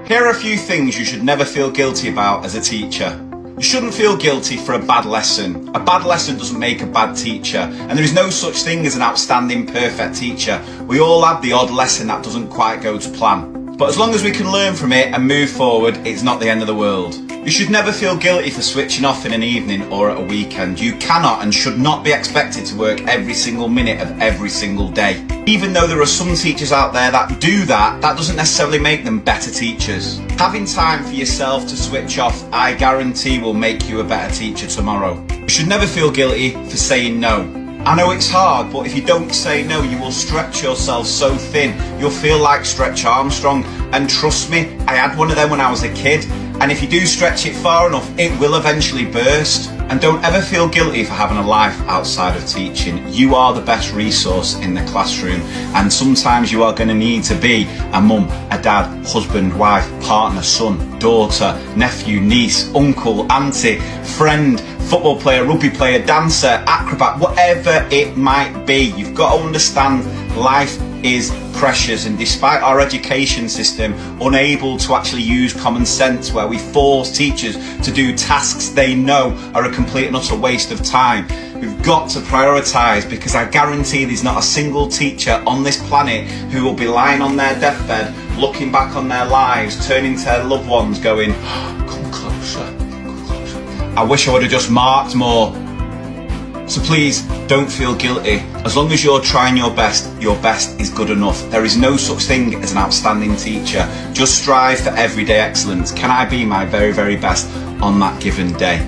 Here are a few things you should never feel guilty about as a teacher. You shouldn't feel guilty for a bad lesson. A bad lesson doesn't make a bad teacher, and there is no such thing as an outstanding, perfect teacher. We all have the odd lesson that doesn't quite go to plan. But as long as we can learn from it and move forward, it's not the end of the world. You should never feel guilty for switching off in an evening or at a weekend. You cannot and should not be expected to work every single minute of every single day. Even though there are some teachers out there that do that, that doesn't necessarily make them better teachers. Having time for yourself to switch off, I guarantee, will make you a better teacher tomorrow. You should never feel guilty for saying no. I know it's hard, but if you don't say no, you will stretch yourself so thin. You'll feel like Stretch Armstrong. And trust me, I had one of them when I was a kid. And if you do stretch it far enough, it will eventually burst. And don't ever feel guilty for having a life outside of teaching. You are the best resource in the classroom. And sometimes you are going to need to be a mum, a dad, husband, wife, partner, son, daughter, nephew, niece, uncle, auntie, friend, football player, rugby player, dancer, acrobat, whatever it might be. You've got to understand life is precious, and despite our education system unable to actually use common sense, where we force teachers to do tasks they know are a complete and utter waste of time, we've got to prioritise, because I guarantee there's not a single teacher on this planet who will be lying on their deathbed, looking back on their lives, turning to their loved ones going, come closer, come closer. I wish I would have just marked more. So please, don't feel guilty. As long as you're trying your best is good enough. There is no such thing as an outstanding teacher. Just strive for everyday excellence. Can I be my very, very best on that given day?